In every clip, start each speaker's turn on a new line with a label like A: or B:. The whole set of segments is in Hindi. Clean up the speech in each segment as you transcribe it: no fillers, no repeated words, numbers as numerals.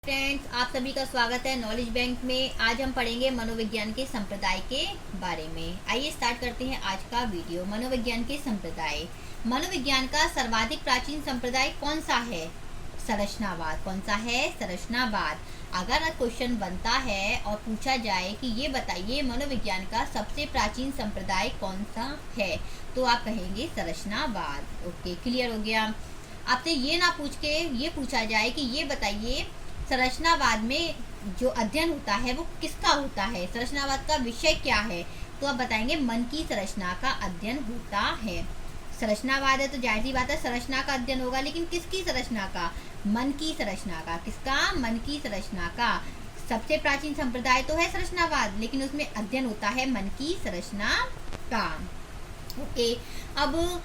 A: फ्रेंड्स, आप सभी का स्वागत है नॉलेज बैंक में। आज हम पढ़ेंगे मनोविज्ञान के संप्रदाय के बारे में। आइए स्टार्ट करते हैं आज का वीडियो। मनोविज्ञान के संप्रदाय। मनोविज्ञान का सर्वाधिक प्राचीन संप्रदाय कौन सा है? संरचनावाद। कौन सा है? संरचनावाद। अगर क्वेश्चन बनता है और पूछा जाए कि ये बताइए मनोविज्ञान का सबसे प्राचीन संप्रदाय कौन सा है, तो आप कहेंगे संरचनावाद। ओके, क्लियर हो गया। आपसे ये ना पूछ के ये पूछा जाए कि ये बताइए संरचनावाद में जो अध्ययन होता है वो किसका होता है, संरचनावाद का विषय क्या है, तो आप बताएंगे मन की संरचना का अध्ययन होता है। संरचनावाद है तो जाहिर सी बात है संरचना का अध्ययन होगा, लेकिन किसकी संरचना का? मन की संरचना का। किसका? मन की संरचना का। सबसे प्राचीन संप्रदाय तो है संरचनावाद, लेकिन उसमें अध्ययन होता है मन की संरचना का। ओके, अब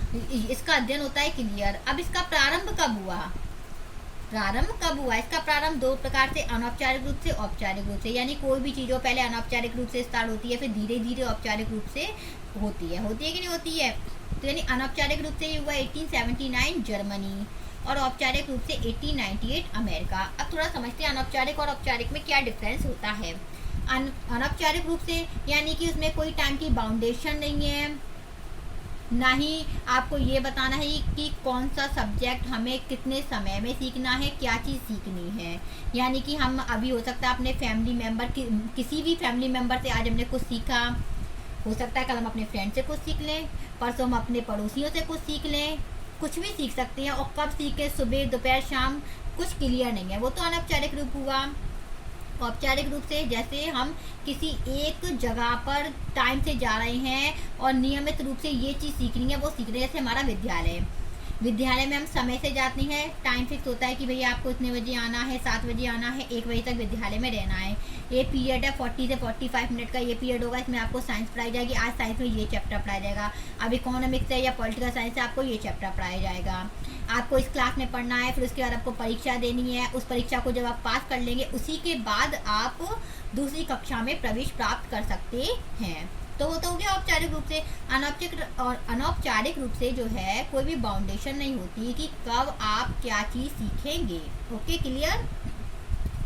A: इसका अध्ययन होता है, क्लियर। अब इसका प्रारंभ कब हुआ? प्रारंभ कब हुआ? इसका प्रारंभ दो प्रकार से, अनौपचारिक रूप से, औपचारिक रूप से। यानी कोई भी चीज़ों पहले अनौपचारिक रूप से स्टार्ट होती है, फिर धीरे धीरे औपचारिक रूप से होती है कि नहीं होती है? तो यानी अनौपचारिक रूप से ये हुआ 1879 जर्मनी, और औपचारिक रूप से 1898 अमेरिका। अब थोड़ा समझते हैं अनौपचारिक और औपचारिक में क्या डिफरेंस होता है। अनौपचारिक रूप से यानी कि उसमें कोई टाइम की बाउंडेशन नहीं है, ना ही आपको ये बताना है कि कौन सा सब्जेक्ट हमें कितने समय में सीखना है, क्या चीज़ सीखनी है। यानी कि हम अभी हो सकता है अपने फैमिली मेम्बर किसी भी फैमिली मेम्बर से आज हमने कुछ सीखा, हो सकता है कल हम अपने फ्रेंड से कुछ सीख लें, परसों हम अपने पड़ोसियों से कुछ सीख लें, कुछ भी सीख सकते हैं। और कब सीखें, सुबह दोपहर शाम, कुछ क्लियर नहीं है। वो तो अनौपचारिक रूप हुआ। औपचारिक रूप से जैसे हम किसी एक जगह पर टाइम से जा रहे हैं और नियमित रूप से ये चीज़ सीखनी है, वो सीख रहे हैं। जैसे हमारा विद्यालय में हम समय से जाते हैं, टाइम फिक्स होता है कि भैया आपको इतने बजे आना है, 7 बजे आना है, 1 बजे तक विद्यालय में रहना है। ये पीरियड है 40 से 45 मिनट का, ये पीरियड होगा, इसमें आपको साइंस पढ़ाई जाएगी। आज साइंस में ये चैप्टर पढ़ाया जाएगा, अब इकोनॉमिक्स है या पॉलिटिकल साइंस है, आपको ये चैप्टर पढ़ाया जाएगा। आपको इस क्लास में पढ़ना है, फिर उसके बाद आपको परीक्षा देनी है। उस परीक्षा को जब आप पास कर लेंगे, उसी के बाद आप दूसरी कक्षा में प्रवेश प्राप्त कर सकते हैं। तो वो तो हो गया औपचारिक रूप से। अनौपचारिक रूप से जो है कोई भी बाउंडेशन नहीं होती कि कब आप क्या चीज़ सीखेंगे। Okay, clear.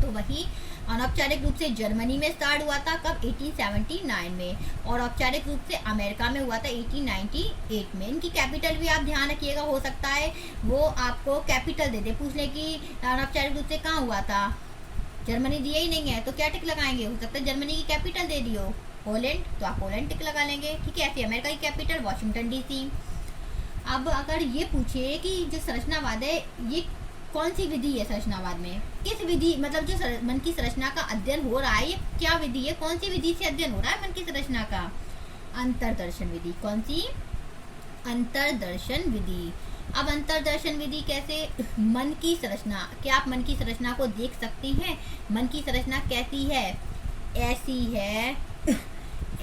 A: तो वही अनौपचारिक रूप से जर्मनी में स्टार्ट हुआ था, कब? 1879 में। और औपचारिक रूप से अमेरिका में हुआ था 1898 में। इनकी कैपिटल भी आप ध्यान रखिएगा, हो सकता है वो आपको कैपिटल दे दे, पूछ ले कि अनौपचारिक रूप से कहाँ हुआ था। जर्मनी दिया ही नहीं है तो क्या टिक लगाएंगे? हो सकता है जर्मनी की कैपिटल दे दियो पोलैंड, तो आप पोलैंड टिक लगा लेंगे। ठीक है, ऐसे अमेरिका की कैपिटल वाशिंगटन डीसी। अब अगर ये पूछे कि जो संरचनावाद है ये कौन सी विधि है संरचनावाद में, किस विधि, मतलब जो मन की संरचना का अध्ययन हो रहा है ये क्या विधि है, कौन सी विधि से अध्ययन हो रहा है मन की संरचना का? अंतर्दर्शन विधि। कौन सी? अंतर्दर्शन विधि। अब अंतर्दर्शन विधि कैसे? मन की संरचना, क्या आप मन की संरचना को देख सकते हैं? मन की संरचना कैसी है? ऐसी है,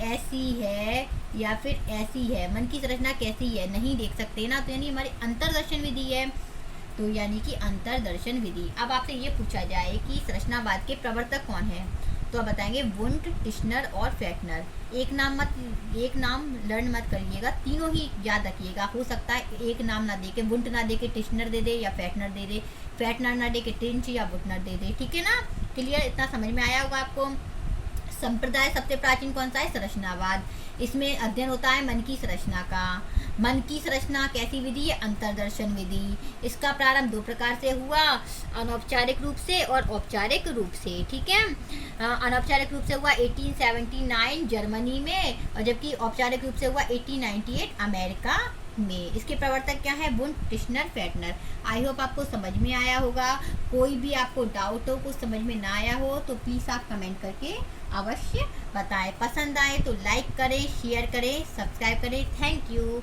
A: ऐसी है, या फिर ऐसी है? मन की संरचना कैसी है? नहीं देख सकते ना, तो यानी हमारी अंतर्दर्शन विधि है। तो यानी कि अंतर्दर्शन विधि। अब आपसे ये पूछा जाए कि संरचनावाद के प्रवर्तक कौन है, तो आप बताएंगे वुंट, टिश्नर और फेटनर। एक नाम लर्न मत करिएगा, तीनों ही याद रखिएगा। हो सकता है एक नाम ना दे के वुंट ना दे के टिश्नर दे दे, या फेटनर दे दे, फेटनर ना दे के टिंच या वुटनर दे दे। ठीक है ना, क्लियर? इतना समझ में आया होगा आपको। संप्रदाय सबसे प्राचीन कौन सा है? संरचनावाद। इसमें अध्ययन होता है मन की संरचना का। मन की संरचना कैसी विधि है? अंतर्दर्शन विधि। इसका प्रारंभ दो प्रकार से हुआ, अनौपचारिक रूप से और औपचारिक रूप से। ठीक है, अनौपचारिक रूप से हुआ 1879 जर्मनी में, और जबकि औपचारिक रूप से हुआ 1898 अमेरिका में। इसके प्रवर्तक क्या है? वुंट, टिश्नर, फेटनर। आई होप आपको समझ में आया होगा। कोई भी आपको डाउट हो, कुछ समझ में ना आया हो, तो प्लीज़ आप कमेंट करके अवश्य बताएं। पसंद आए तो लाइक करें, शेयर करें, सब्सक्राइब करें। Thank you.